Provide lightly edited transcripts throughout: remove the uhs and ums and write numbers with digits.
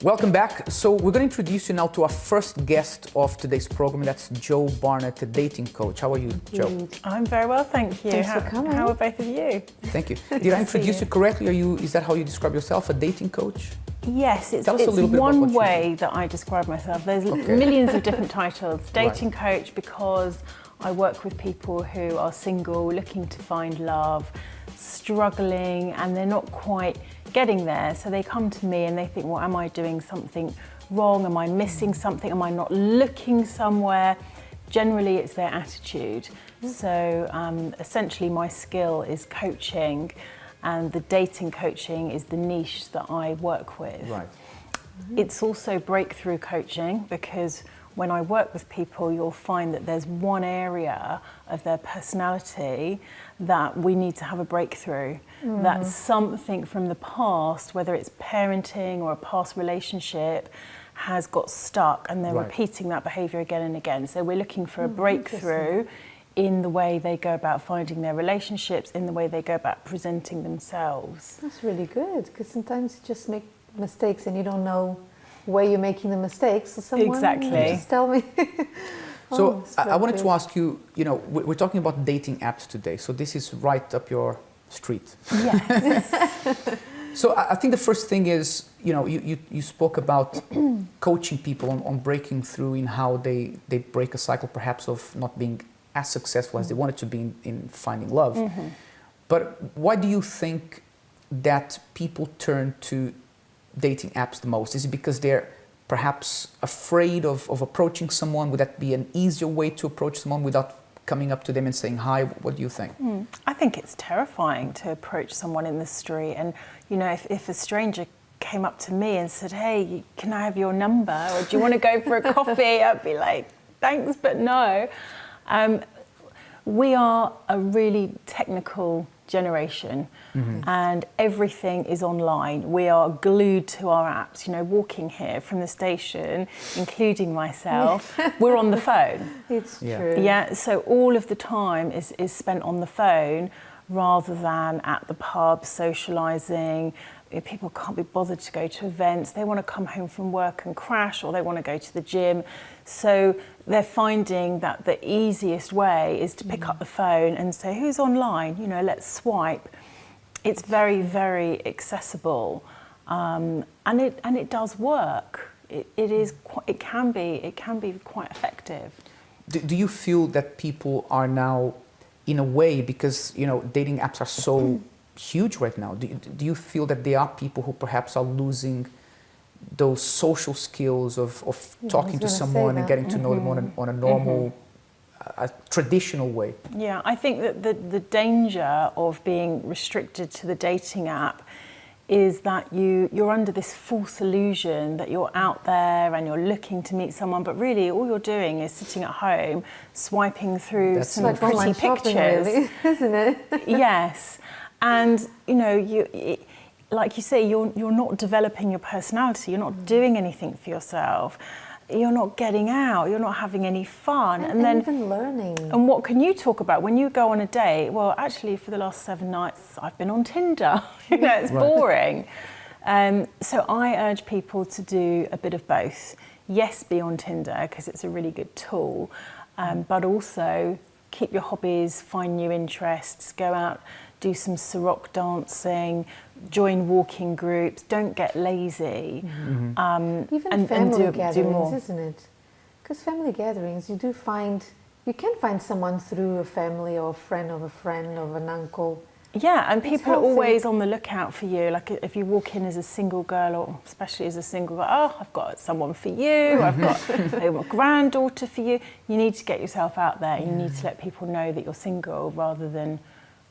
Welcome back. So we're going to introduce you now to our first guest of today's program. That's Jo Barnett, a dating coach. How are you, Jo? I'm very well, thank you. Thanks for coming. How are both of you? Thank you. Did I introduce you correctly? Is that how you describe yourself, a dating coach? Yes, it's Tell us a little bit about what one you way that I describe myself. There's millions of different titles. Dating coach because I work with people who are single, looking to find love, struggling, and they're not quite getting there. So they come to me and they think, well, am I doing something wrong? Am I missing something? Am I not looking somewhere? Generally, it's their attitude. So essentially my skill is coaching, and the dating coaching is the niche that I work with. Right. It's also breakthrough coaching, because when I work with people, you'll find that there's one area of their personality that we need to have a breakthrough. That something from the past, whether it's parenting or a past relationship, has got stuck, and they're repeating that behaviour again and again. So we're looking for a breakthrough in the way they go about finding their relationships, in the way they go about presenting themselves. That's really good, because sometimes you just make mistakes and you don't know where you're making the mistakes. So someone just tell me. So I wanted to ask you, we're talking about dating apps today, so this is right up your street. Yes. So I think the first thing is, you spoke about coaching people on breaking through in how they break a cycle perhaps of not being as successful as they wanted to be in finding love. But why do you think that people turn to dating apps the most? Is it because they're perhaps afraid of approaching someone? Would that be an easier way to approach someone without coming up to them and saying hi? What do you think? I think it's terrifying to approach someone in the street, and if a stranger came up to me and said, hey, can I have your number, or do you want to go for a coffee? I'd be like, thanks, but no. We are a really technical generation, and everything is online. We are glued to our apps. Walking here from the station, including myself, we're on the phone. It's true. Yeah, so all of the time is spent on the phone rather than at the pub socialising. People can't be bothered to go to events. They want to come home from work and crash, or they want to go to the gym. So they're finding that the easiest way is to pick up the phone and say, who's online? Let's swipe. It's very, very accessible, and it does work. It can be quite effective. Do you feel that people are now, in a way, because dating apps are so huge right now, do you feel that there are people who perhaps are losing those social skills of talking to someone and getting to know them on a normal, a traditional way? Yeah, I think that the danger of being restricted to the dating app is that you're under this false illusion that you're out there and you're looking to meet someone, but really all you're doing is sitting at home swiping through some pretty pictures, really, isn't it? Yes. And like you say, you're not developing your personality. You're not doing anything for yourself. You're not getting out. You're not having any fun. And then even learning. And what can you talk about when you go on a date? Well, actually, for the last 7 nights, I've been on Tinder. It's boring. So I urge people to do a bit of both. Yes, be on Tinder because it's a really good tool, but also keep your hobbies, find new interests, go out, do some Ciroc dancing, join walking groups, don't get lazy. Even family gatherings, isn't it? Because family gatherings, you can find someone through a family or a friend of an uncle. Yeah, and people are always on the lookout for you. Like if you walk in as a single girl, or especially as a single girl, oh, I've got someone for you, I've got a granddaughter for you. You need to get yourself out there. You need to let people know that you're single rather than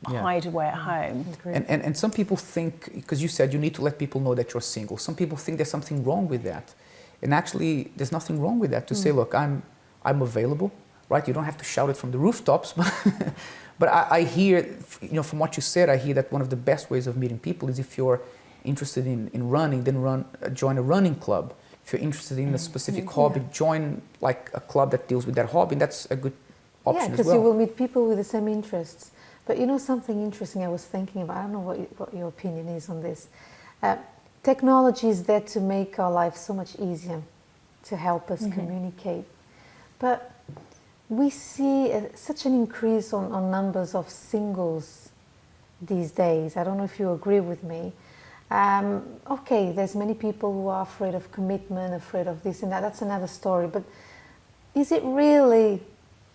hide away at home. And some people think, because you said you need to let people know that you're single, some people think there's something wrong with that. And actually, there's nothing wrong with that, to say, look, I'm available, right? You don't have to shout it from the rooftops, but I hear, from what you said, I hear that one of the best ways of meeting people is if you're interested in running, then join a running club. If you're interested in a specific hobby, join like a club that deals with that hobby. And that's a good option as well. Yeah, because you will meet people with the same interests. But something interesting I was thinking about, I don't know what your opinion is on this. technology is there to make our life so much easier, to help us communicate. But we see such an increase on numbers of singles these days. I don't know if you agree with me. Okay, there's many people who are afraid of commitment, afraid of this and that. That's another story. But is it really,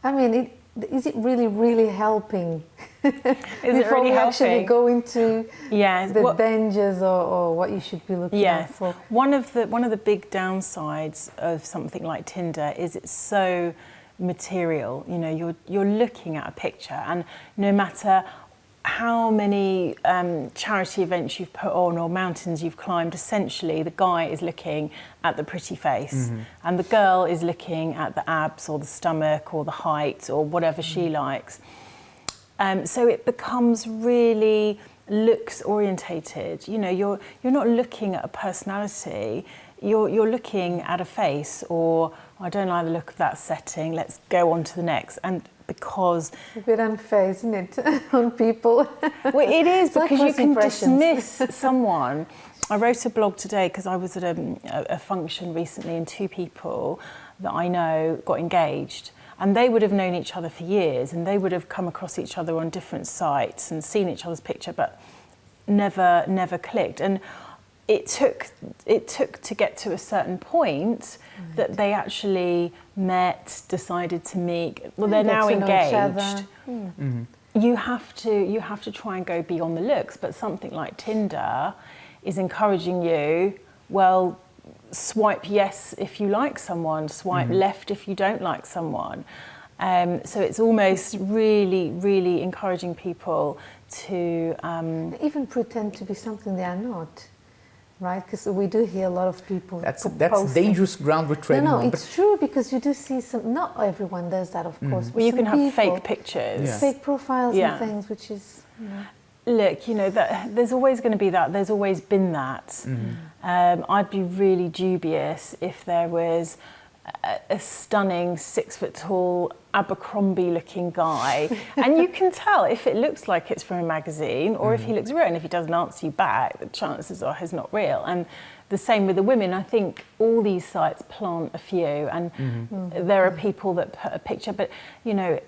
I mean, is it really helping? Is it really helping? Actually go into the dangers or what you should be looking out for? One of the big downsides of something like Tinder is it's so material. You know, you're looking at a picture, and no matter how many charity events you've put on or mountains you've climbed, essentially the guy is looking at the pretty face and the girl is looking at the abs or the stomach or the height or whatever she likes. So it becomes really looks orientated. You know, you're not looking at a personality, you're looking at a face, or I don't like the look of that setting, let's go on to the next. And because it's a bit unfair, isn't it, on people? Well, it is, because you can dismiss someone. I wrote a blog today because I was at a function recently, and 2 people that I know got engaged, and they would have known each other for years, and they would have come across each other on different sites and seen each other's picture, but never clicked. And it took to get to a certain point that they actually met, decided to meet. Well, they're now engaged. You have to try and go beyond the looks, but something like Tinder is encouraging you. Well, swipe yes if you like someone, swipe left if you don't like someone. So it's almost really encouraging people to even pretend to be something they are not. Right, because we do hear a lot of people. That's dangerous ground we're treading on. No, it's true, because you do see some. Not everyone does that, of course. Well, you can have fake pictures, fake profiles and things, which is. Look, you know, that there's always going to be that. There's always been that. I'd be really dubious if there was a stunning 6-foot-tall Abercrombie-looking guy, and you can tell if it looks like it's from a magazine or if he looks real. And if he doesn't answer you back, the chances are he's not real. And the same with the women. I think all these sites plant a few, and there are people that put a picture, but you know,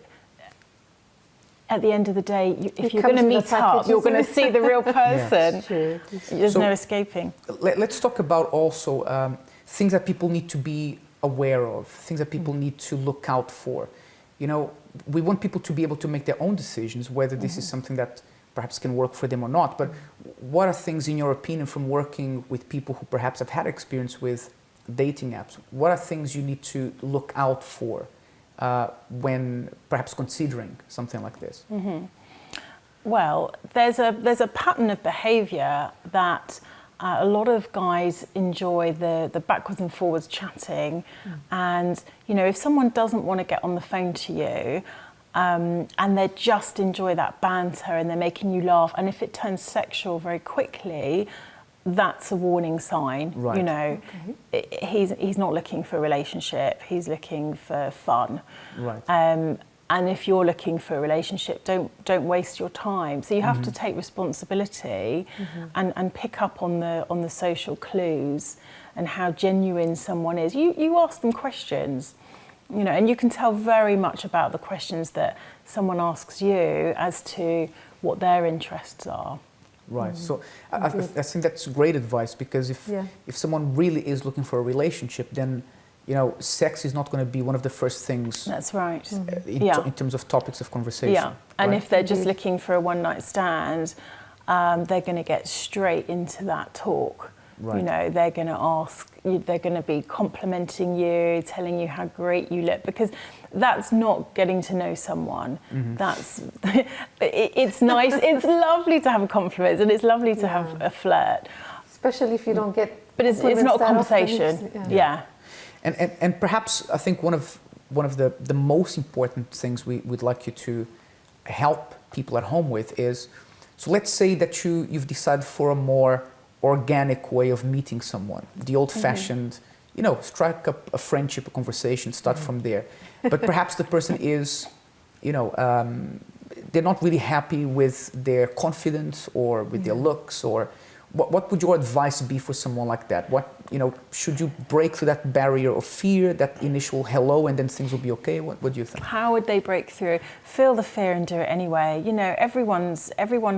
at the end of the day, if you're going to meet up, you're going to see the real person. There's no escaping. Let's talk about also things that people need to be aware of, things that people need to look out for. You know, we want people to be able to make their own decisions, whether this is something that perhaps can work for them or not. But what are things, in your opinion, from working with people who perhaps have had experience with dating apps, what are things you need to look out for when perhaps considering something like this? Well, there's a pattern of behaviour that a lot of guys enjoy, the backwards and forwards chatting, and you know, if someone doesn't want to get on the phone to you, and they just enjoy that banter and they're making you laugh, and if it turns sexual very quickly, that's a warning sign. Right. You know, he's not looking for a relationship; he's looking for fun. Right. And if you're looking for a relationship, don't waste your time. So you have to take responsibility and pick up on the social clues and how genuine someone is. You ask them questions, you know, and you can tell very much about the questions that someone asks you as to what their interests are. Right. So I think that's great advice, because if someone really is looking for a relationship, then you know, sex is not going to be one of the first things. That's right. In terms of topics of conversation. Yeah, and if they're just looking for a one-night stand, they're going to get straight into that talk. Right. You know, they're going to ask, they're going to be complimenting you, telling you how great you look, because that's not getting to know someone. That's it's nice. It's lovely to have a compliment, and it's lovely to have a flirt, especially if you don't get. But it's not a conversation. And perhaps I think one of the most important things we'd like you to help people at home with is, so let's say that you've decided for a more organic way of meeting someone, the old-fashioned, you know, strike up a friendship, a conversation, start from there. But perhaps the person is, you know, they're not really happy with their confidence or with their looks or what would your advice be for someone like that? What, should you break through that barrier of fear, that initial hello, and then things will be okay? What do you think? How would they break through? Feel the fear and do it anyway. Everyone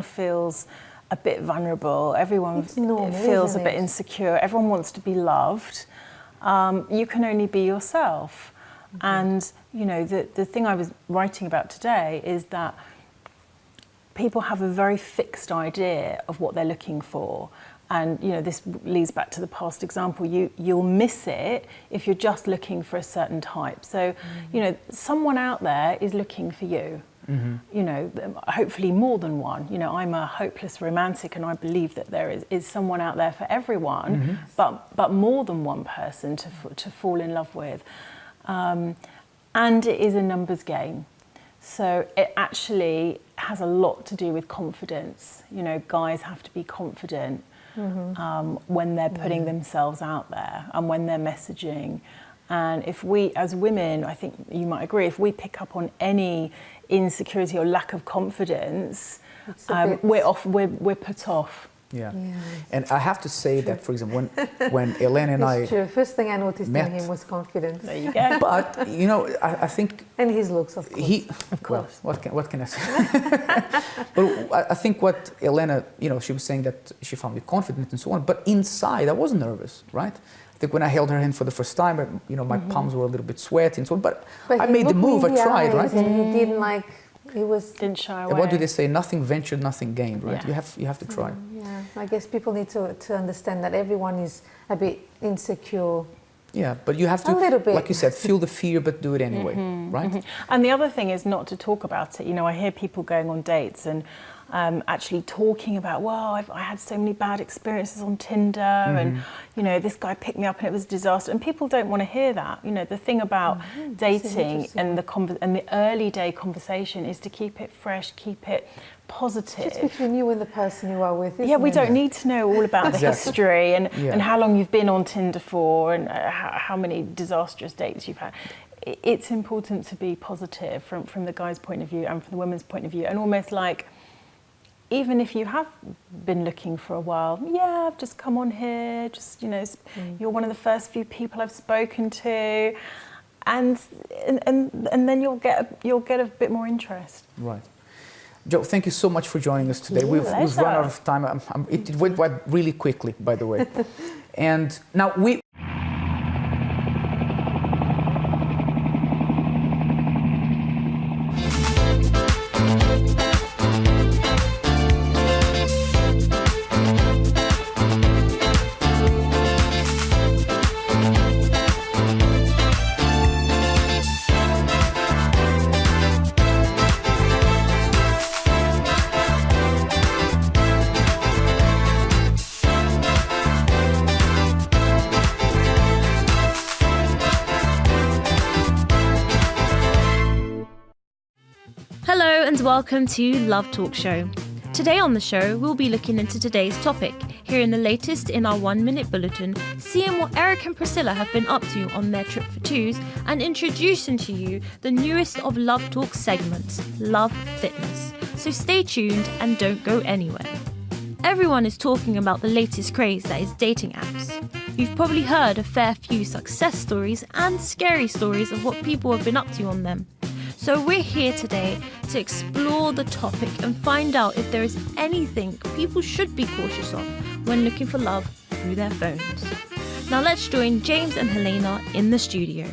feels a bit vulnerable. Everyone feels a bit insecure. Everyone wants to be loved. You can only be yourself. And, the thing I was writing about today is that people have a very fixed idea of what they're looking for. And, this leads back to the past example. You'll miss it if you're just looking for a certain type. So, someone out there is looking for you. Hopefully more than one. I'm a hopeless romantic, and I believe that there is someone out there for everyone, but more than one person to fall in love with. And it is a numbers game. So it actually has a lot to do with confidence. Guys have to be confident when they're putting themselves out there and when they're messaging. And if we, as women, I think you might agree, if we pick up on any insecurity or lack of confidence, we're put off. Yeah. And I have to say that, for example, when Elena and I true. First thing I noticed met, in him was confidence. There you go. But I think and his looks, of course. Of course. Well, what can I say? But I think what Elena, she was saying that she found me confident and so on. But inside, I was nervous, right? I think when I held her hand for the first time, my palms were a little bit sweaty and so on. But I made the move. I tried, right? And he didn't didn't shy away. And what do they say? Nothing ventured, nothing gained, right? Yeah. You have to try. Yeah, I guess people need to understand that everyone is a bit insecure. Yeah, but you have to, A little bit. like you said, feel the fear, but do it anyway, right? And the other thing is not to talk about it. I hear people going on dates and actually talking about, I had so many bad experiences on Tinder, and this guy picked me up and it was a disaster. And people don't want to hear that. The thing about dating and the early day conversation is to keep it fresh, keep it positive. Just between you and the person you are with. Yeah, we isn't it? don't need to know all about the history and how long you've been on Tinder for and how many disastrous dates you've had. It's important to be positive from the guy's point of view and from the woman's point of view, and almost like, even if you have been looking for a while, I've just come on here, just, you're one of the first few people I've spoken to, and then you'll get a bit more interest. Right. Jo, thank you so much for joining us today. We've run out of time. It went really quickly, by the way. And now Hello and welcome to Love Talk Show. Today on the show, we'll be looking into today's topic, hearing the latest in our 1-minute bulletin, seeing what Eric and Priscilla have been up to on their trip for twos, and introducing to you the newest of Love Talk's segments, Love Fitness. So stay tuned and don't go anywhere. Everyone is talking about the latest craze that is dating apps. You've probably heard a fair few success stories and scary stories of what people have been up to on them. So we're here today to explore the topic and find out if there is anything people should be cautious of when looking for love through their phones. Now let's join James and Helena in the studio.